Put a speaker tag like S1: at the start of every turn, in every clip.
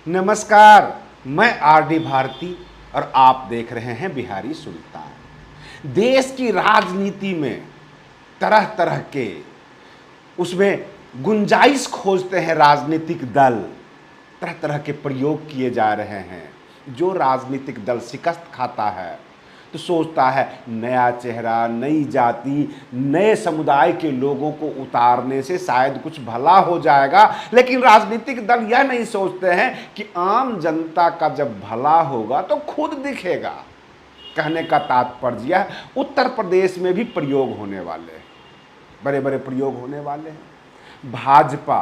S1: नमस्कार, मैं आरडी भारती और आप देख रहे हैं बिहारी सुल्तान। देश की राजनीति में तरह तरह के उसमें गुंजाइश खोजते हैं राजनीतिक दल, तरह तरह के प्रयोग किए जा रहे हैं। जो राजनीतिक दल शिकस्त खाता है तो सोचता है नया चेहरा, नई जाति, नए समुदाय के लोगों को उतारने से शायद कुछ भला हो जाएगा। लेकिन राजनीतिक दल यह नहीं सोचते हैं कि आम जनता का जब भला होगा तो खुद दिखेगा। कहने का तात्पर्य उत्तर प्रदेश में भी प्रयोग होने वाले हैं, बड़े बड़े प्रयोग होने वाले हैं। भाजपा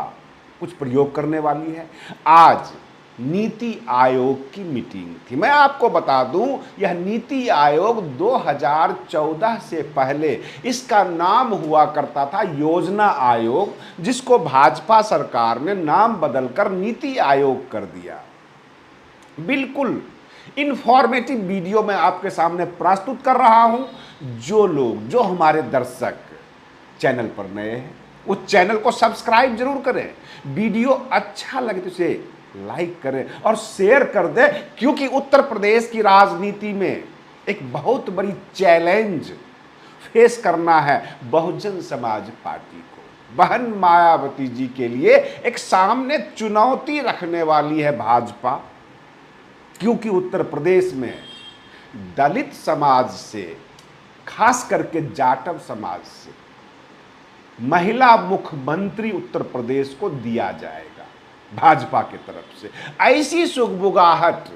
S1: कुछ प्रयोग करने वाली है। आज नीति आयोग की मीटिंग थी। मैं आपको बता दूं, यह नीति आयोग 2014 से पहले इसका नाम हुआ करता था योजना आयोग, जिसको भाजपा सरकार ने नाम बदलकर नीति आयोग कर दिया। बिल्कुल इंफॉर्मेटिव वीडियो मैं आपके सामने प्रस्तुत कर रहा हूं। जो हमारे दर्शक चैनल पर नए हैं वो चैनल को सब्सक्राइब जरूर करें। वीडियो अच्छा लगे तो इसे लाइक करें और शेयर कर दें, क्योंकि उत्तर प्रदेश की राजनीति में एक बहुत बड़ी चैलेंज फेस करना है बहुजन समाज पार्टी को। बहन मायावती जी के लिए एक सामने चुनौती रखने वाली है भाजपा, क्योंकि उत्तर प्रदेश में दलित समाज से, खास करके जाटव समाज से महिला मुख्यमंत्री उत्तर प्रदेश को दिया जाएगा भाजपा की तरफ से। ऐसी सुगबुगाहट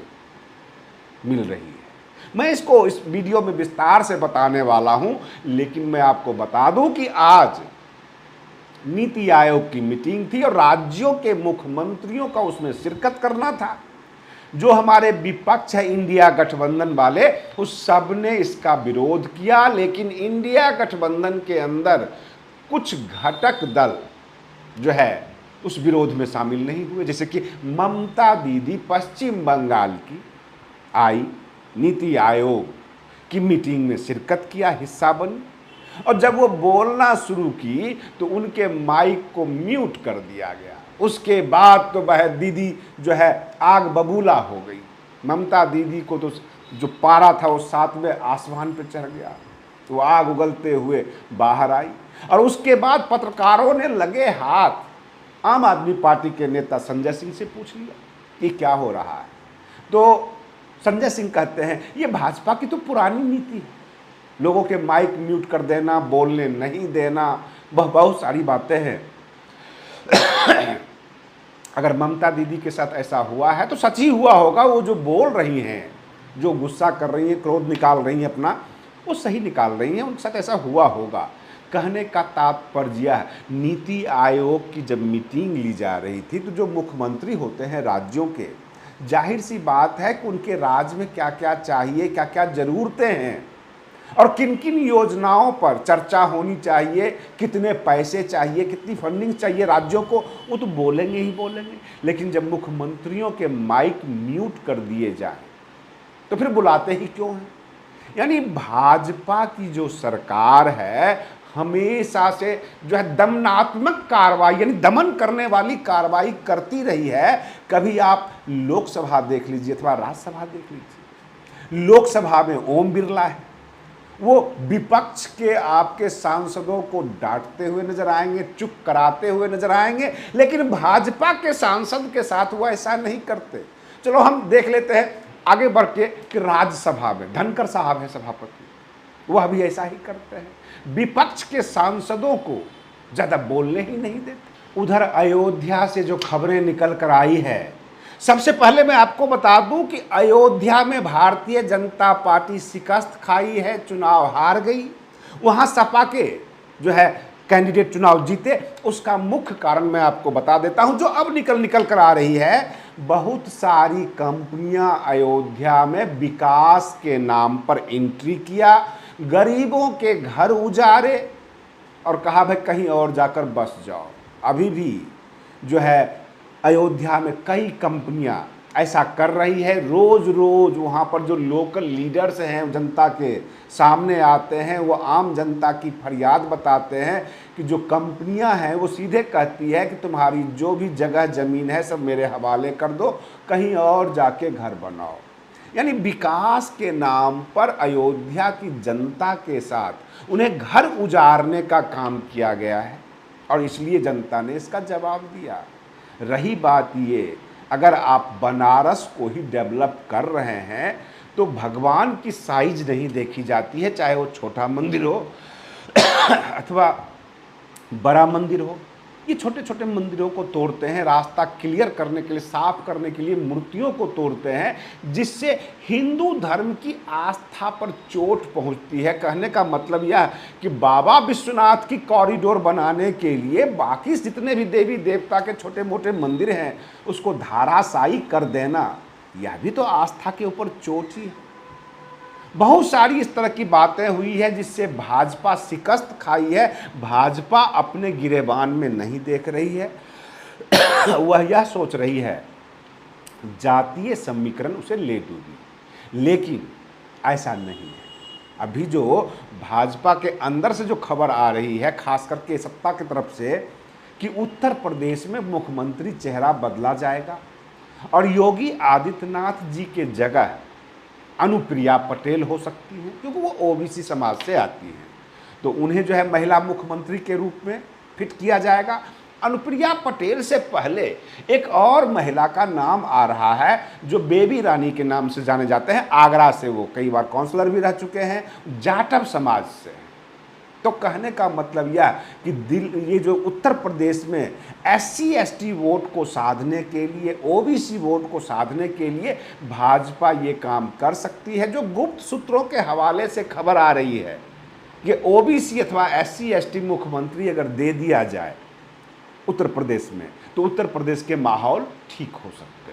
S1: मिल रही है। मैं इसको इस वीडियो में विस्तार से बताने वाला हूं, लेकिन मैं आपको बता दूं कि आज नीति आयोग की मीटिंग थी और राज्यों के मुख्यमंत्रियों का उसमें शिरकत करना था। जो हमारे विपक्ष है इंडिया गठबंधन वाले, उस सब ने इसका विरोध किया, लेकिन इंडिया गठबंधन के अंदर कुछ घटक दल जो है उस विरोध में शामिल नहीं हुए। जैसे कि ममता दीदी पश्चिम बंगाल की आई, नीति आयोग की मीटिंग में शिरकत किया, हिस्सा बनी, और जब वो बोलना शुरू की तो उनके माइक को म्यूट कर दिया गया। उसके बाद तो वह दीदी जो है आग बबूला हो गई। ममता दीदी को तो जो पारा था वो 7वें आसमान पे चढ़ गया, तो आग उगलते हुए बाहर आई। और उसके बाद पत्रकारों ने लगे हाथ आम आदमी पार्टी के नेता संजय सिंह से पूछ लिया कि क्या हो रहा है। तो संजय सिंह कहते हैं ये भाजपा की तो पुरानी नीति है, लोगों के माइक म्यूट कर देना, बोलने नहीं देना, वह बहुत सारी बातें हैं। अगर ममता दीदी के साथ ऐसा हुआ है तो सच ही हुआ होगा। वो जो बोल रही हैं, जो गुस्सा कर रही हैं, क्रोध निकाल रही हैं अपना, वो सही निकाल रही हैं, उनके साथ ऐसा हुआ होगा। कहने का तात्पर्य है, नीति आयोग की जब मीटिंग ली जा रही थी तो जो मुख्यमंत्री होते हैं राज्यों के, जाहिर सी बात है कि उनके राज्य में क्या क्या चाहिए, क्या क्या ज़रूरतें हैं और किन किन योजनाओं पर चर्चा होनी चाहिए, कितने पैसे चाहिए, कितनी फंडिंग चाहिए राज्यों को, वो तो बोलेंगे ही बोलेंगे। लेकिन जब मुख्यमंत्रियों के माइक म्यूट कर दिए जाए तो फिर बुलाते ही क्यों हैं? यानी भाजपा की जो सरकार है हमेशा से जो है दमनात्मक कार्रवाई, यानी दमन करने वाली कार्रवाई करती रही है। कभी आप लोकसभा देख लीजिए अथवा राज्यसभा देख लीजिए। लोकसभा में ओम बिरला है, वो विपक्ष के आपके सांसदों को डांटते हुए नजर आएंगे, चुप कराते हुए नजर आएंगे, लेकिन भाजपा के सांसद के साथ वो ऐसा नहीं करते। चलो हम देख लेते हैं आगे बढ़ के कि राज्यसभा में धनखड़ साहब है सभापति, वह भी ऐसा ही करते हैं, विपक्ष के सांसदों को ज्यादा बोलने ही नहीं देते। उधर अयोध्या से जो खबरें निकल कर आई है, सबसे पहले मैं आपको बता दूं कि अयोध्या में भारतीय जनता पार्टी शिकस्त खाई है, चुनाव हार गई। वहां सपा के जो है कैंडिडेट चुनाव जीते। उसका मुख्य कारण मैं आपको बता देता हूं, जो अब निकल कर आ रही है। बहुत सारी कंपनियां अयोध्या में विकास के नाम पर एंट्री किया, गरीबों के घर उजारे और कहा भाई कहीं और जाकर बस जाओ। अभी भी जो है अयोध्या में कई कंपनियां ऐसा कर रही है। रोज रोज वहाँ पर जो लोकल लीडर्स हैं जनता के सामने आते हैं, वो आम जनता की फरियाद बताते हैं कि जो कंपनियां हैं वो सीधे कहती है कि तुम्हारी जो भी जगह ज़मीन है सब मेरे हवाले कर दो, कहीं और जाके घर बनाओ। यानी विकास के नाम पर अयोध्या की जनता के साथ उन्हें घर उजाड़ने का काम किया गया है और इसलिए जनता ने इसका जवाब दिया। रही बात ये, अगर आप बनारस को ही डेवलप कर रहे हैं तो भगवान की साइज नहीं देखी जाती है, चाहे वो छोटा मंदिर हो अथवा बड़ा मंदिर हो। ये छोटे छोटे मंदिरों को तोड़ते हैं रास्ता क्लियर करने के लिए, साफ करने के लिए मूर्तियों को तोड़ते हैं, जिससे हिंदू धर्म की आस्था पर चोट पहुंचती है। कहने का मतलब यह कि बाबा विश्वनाथ की कॉरिडोर बनाने के लिए बाकी जितने भी देवी देवता के छोटे मोटे मंदिर हैं उसको धाराशायी कर देना, यह भी तो आस्था के ऊपर चोट ही है। बहुत सारी इस तरह की बातें हुई है जिससे भाजपा शिकस्त खाई है। भाजपा अपने गिरेबान में नहीं देख रही है, वह यह सोच रही है जातीय समीकरण उसे ले डूबी, लेकिन ऐसा नहीं है। अभी जो भाजपा के अंदर से जो खबर आ रही है, खास करके सत्ता की तरफ से, कि उत्तर प्रदेश में मुख्यमंत्री चेहरा बदला जाएगा और योगी आदित्यनाथ जी के जगह अनुप्रिया पटेल हो सकती हैं, क्योंकि वो ओबीसी समाज से आती हैं, तो उन्हें जो है महिला मुख्यमंत्री के रूप में फिट किया जाएगा। अनुप्रिया पटेल से पहले एक और महिला का नाम आ रहा है जो बेबी रानी के नाम से जाने जाते हैं। आगरा से वो कई बार काउंसलर भी रह चुके हैं, जाटव समाज से। तो कहने का मतलब यह कि ये जो उत्तर प्रदेश में SC ST वोट को साधने के लिए, OBC वोट को साधने के लिए भाजपा ये काम कर सकती है। जो गुप्त सूत्रों के हवाले से खबर आ रही है कि OBC अथवा SC ST मुख्यमंत्री अगर दे दिया जाए उत्तर प्रदेश में, तो उत्तर प्रदेश के माहौल ठीक हो सकते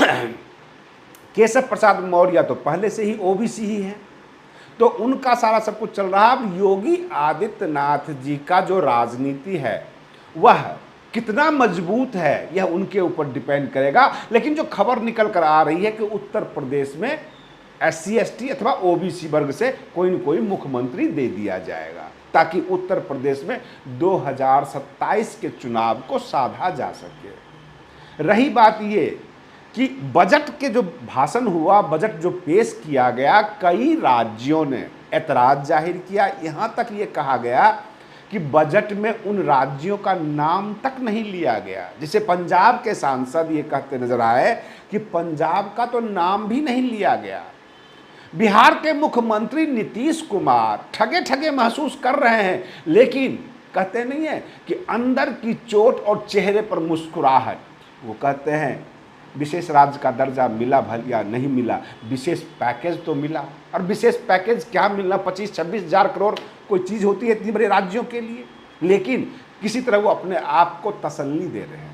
S1: हैं। केशव प्रसाद मौर्य तो पहले से ही OBC ही है, तो उनका सारा सब कुछ चल रहा है। अब योगी आदित्यनाथ जी का जो राजनीति है वह कितना मजबूत है यह उनके ऊपर डिपेंड करेगा। लेकिन जो खबर निकल कर आ रही है कि उत्तर प्रदेश में SC ST अथवा OBC वर्ग से कोई न कोई मुख्यमंत्री दे दिया जाएगा, ताकि उत्तर प्रदेश में 2027 के चुनाव को साधा जा सके। रही बात ये कि बजट के जो भाषण हुआ, बजट जो पेश किया गया, कई राज्यों ने ऐतराज जाहिर किया। यहाँ तक ये कहा गया कि बजट में उन राज्यों का नाम तक नहीं लिया गया। जैसे पंजाब के सांसद ये कहते नजर आए कि पंजाब का तो नाम भी नहीं लिया गया। बिहार के मुख्यमंत्री नीतीश कुमार ठगे ठगे महसूस कर रहे हैं, लेकिन कहते नहीं है कि अंदर की चोट और चेहरे पर मुस्कुराहट। वो कहते हैं विशेष राज्य का दर्जा मिला भल या नहीं मिला, विशेष पैकेज तो मिला। और विशेष पैकेज क्या मिलना, 25-26 हज़ार करोड़ कोई चीज़ होती है इतनी बड़े राज्यों के लिए? लेकिन किसी तरह वो अपने आप को तसल्ली दे रहे हैं।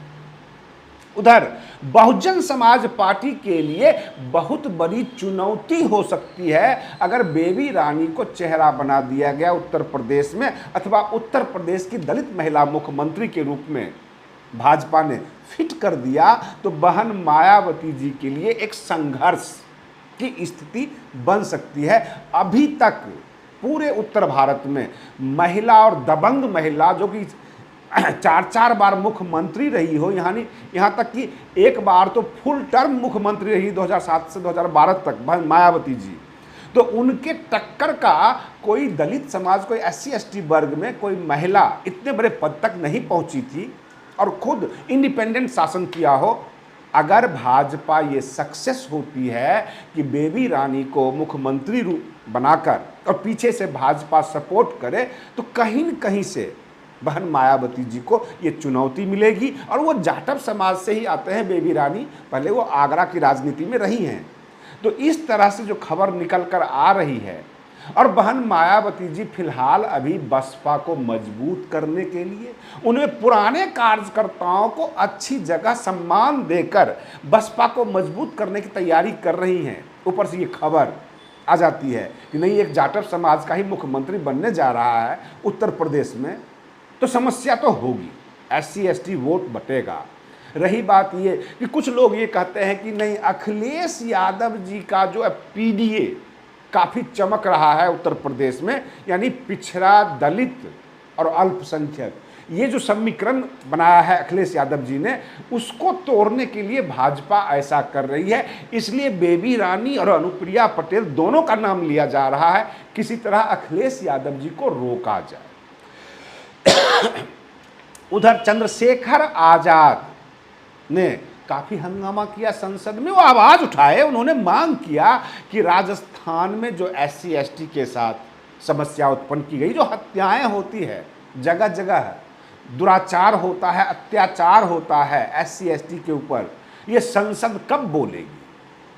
S1: उधर बहुजन समाज पार्टी के लिए बहुत बड़ी चुनौती हो सकती है अगर बेबी रानी को चेहरा बना दिया गया उत्तर प्रदेश में, अथवा उत्तर प्रदेश की दलित महिला मुख्यमंत्री के रूप में भाजपा ने फिट कर दिया, तो बहन मायावती जी के लिए एक संघर्ष की स्थिति बन सकती है। अभी तक पूरे उत्तर भारत में महिला और दबंग महिला जो कि 4-4 बार मुख्यमंत्री रही हो, यहाँ तक कि एक बार तो फुल टर्म मुख्यमंत्री रही 2007 से 2012 तक बहन मायावती जी, तो उनके टक्कर का कोई दलित समाज, कोई SC ST वर्ग में कोई महिला इतने बड़े पद तक नहीं पहुंची थी और खुद इंडिपेंडेंट शासन किया हो। अगर भाजपा ये सक्सेस होती है कि बेबी रानी को मुख्यमंत्री बनाकर और पीछे से भाजपा सपोर्ट करे, तो कहीं न कहीं से बहन मायावती जी को ये चुनौती मिलेगी। और वो जाटव समाज से ही आते हैं बेबी रानी, पहले वो आगरा की राजनीति में रही हैं। तो इस तरह से जो खबर निकल कर आ रही है, और बहन मायावती जी फिलहाल अभी बसपा को मजबूत करने के लिए, उन्हें पुराने कार्यकर्ताओं को अच्छी जगह सम्मान देकर बसपा को मजबूत करने की तैयारी कर रही हैं। ऊपर से ये खबर आ जाती है कि नहीं, एक जाटव समाज का ही मुख्यमंत्री बनने जा रहा है उत्तर प्रदेश में, तो समस्या तो होगी, SC ST वोट बटेगा। रही बात ये कि कुछ लोग ये कहते हैं कि नहीं, अखिलेश यादव जी का जो पीडीए काफ़ी चमक रहा है उत्तर प्रदेश में, यानी पिछड़ा, दलित और अल्पसंख्यक, ये जो समीकरण बनाया है अखिलेश यादव जी ने, उसको तोड़ने के लिए भाजपा ऐसा कर रही है। इसलिए बेबी रानी और अनुप्रिया पटेल दोनों का नाम लिया जा रहा है, किसी तरह अखिलेश यादव जी को रोका जाए। उधर चंद्रशेखर आजाद ने काफी हंगामा किया संसद में, वो आवाज उठाए, उन्होंने मांग किया कि राजस्थान में जो SC ST के साथ समस्या उत्पन्न की गई, जो हत्याएं होती है जगह जगह, दुराचार होता है, अत्याचार होता है SC ST के ऊपर, ये संसद कब बोलेगी?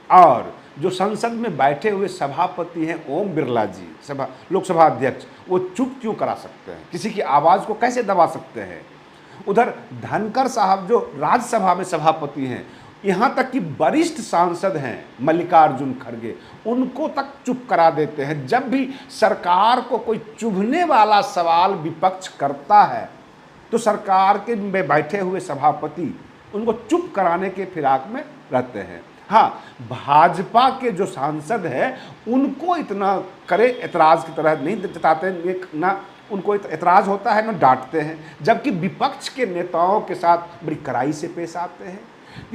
S1: और जो संसद में बैठे हुए सभापति हैं ओम बिरला जी, लोकसभा अध्यक्ष, वो चुप क्यों करा सकते हैं? किसी की आवाज़ को कैसे दबा सकते हैं? उधर धनखड़ साहब जो राज्यसभा में सभापति हैं, यहाँ तक कि वरिष्ठ सांसद हैं मल्लिकार्जुन खड़गे, उनको तक चुप करा देते हैं। जब भी सरकार को कोई चुभने वाला सवाल विपक्ष करता है तो सरकार के में बैठे हुए सभापति उनको चुप कराने के फिराक में रहते हैं। हाँ, भाजपा के जो सांसद हैं उनको इतना करे एतराज़ की तरह नहीं जताते, ना उनको एतराज़ होता है, ना डांटते हैं, जबकि विपक्ष के नेताओं के साथ बड़ी कड़ाई से पेश आते हैं।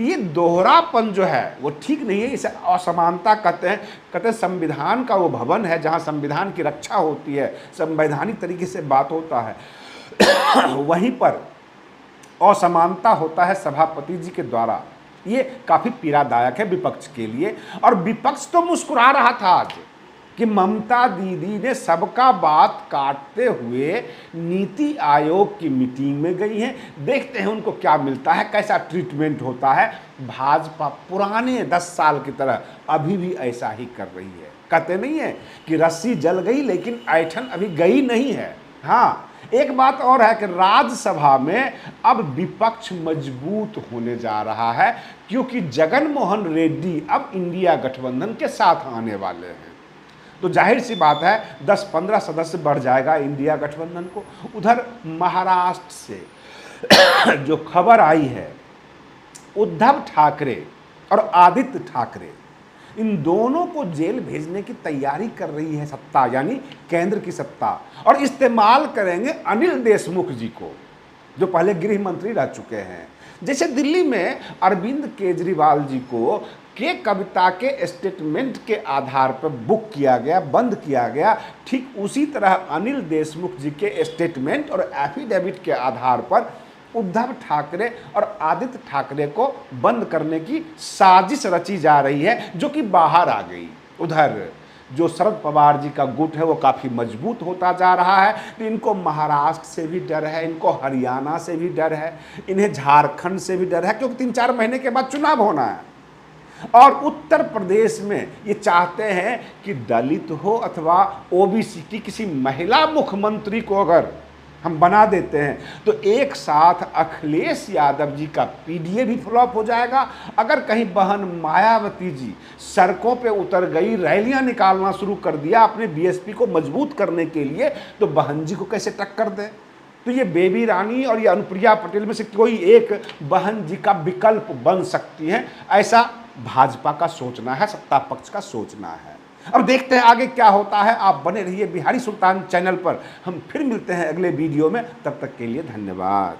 S1: ये दोहरापन जो है वो ठीक नहीं है, इसे असमानता कहते हैं। संविधान का वो भवन है जहाँ संविधान की रक्षा होती है, संवैधानिक तरीके से बात होता है, वहीं पर असमानता होता है सभापति जी के द्वारा। ये काफ़ी पीड़ादायक है विपक्ष के लिए। और विपक्ष तो मुस्कुरा रहा था आज कि ममता दीदी ने सबका बात काटते हुए नीति आयोग की मीटिंग में गई हैं, देखते हैं उनको क्या मिलता है, कैसा ट्रीटमेंट होता है। भाजपा पुराने 10 साल की तरह अभी भी ऐसा ही कर रही है। कहते नहीं है कि रस्सी जल गई लेकिन ऐठन अभी गई नहीं है। हाँ, एक बात और है कि राज्यसभा में अब विपक्ष मजबूत होने जा रहा है, क्योंकि जगन मोहन रेड्डी अब इंडिया गठबंधन के साथ आने वाले हैं। तो जाहिर सी बात है 10-15 सदस्य बढ़ जाएगा इंडिया गठबंधन को। उधर महाराष्ट्र से जो खबर आई है, उद्धव ठाकरे और आदित्य ठाकरे, इन दोनों को जेल भेजने की तैयारी कर रही है सत्ता, यानी केंद्र की सत्ता, और इस्तेमाल करेंगे अनिल देशमुख जी को, जो पहले गृह मंत्री रह चुके हैं। जैसे दिल्ली में अरविंद केजरीवाल जी को के कविता के स्टेटमेंट के आधार पर बुक किया गया, बंद किया गया, ठीक उसी तरह अनिल देशमुख जी के स्टेटमेंट और एफिडेविट के आधार पर उद्धव ठाकरे और आदित्य ठाकरे को बंद करने की साजिश रची जा रही है, जो कि बाहर आ गई। उधर जो शरद पवार जी का गुट है वो काफ़ी मजबूत होता जा रहा है। तो इनको महाराष्ट्र से भी डर है, इनको हरियाणा से भी डर है, इन्हें झारखंड से भी डर है, क्योंकि 3-4 महीने के बाद चुनाव होना है। और उत्तर प्रदेश में ये चाहते हैं कि दलित हो अथवा OBC की किसी महिला मुख्यमंत्री को अगर हम बना देते हैं तो एक साथ अखिलेश यादव जी का पीडीए भी फ्लॉप हो जाएगा। अगर कहीं बहन मायावती जी सड़कों पे उतर गई, रैलियां निकालना शुरू कर दिया अपने बीएसपी को मजबूत करने के लिए, तो बहन जी को कैसे टक्कर दे? तो ये बेबी रानी और ये अनुप्रिया पटेल में से कोई एक बहन जी का विकल्प बन सकती है, ऐसा भाजपा का सोचना है, सत्ता पक्ष का सोचना है। अब देखते हैं आगे क्या होता है। आप बने रहिए बिहारी सुल्तान चैनल पर। हम फिर मिलते हैं अगले वीडियो में, तब तक के लिए धन्यवाद।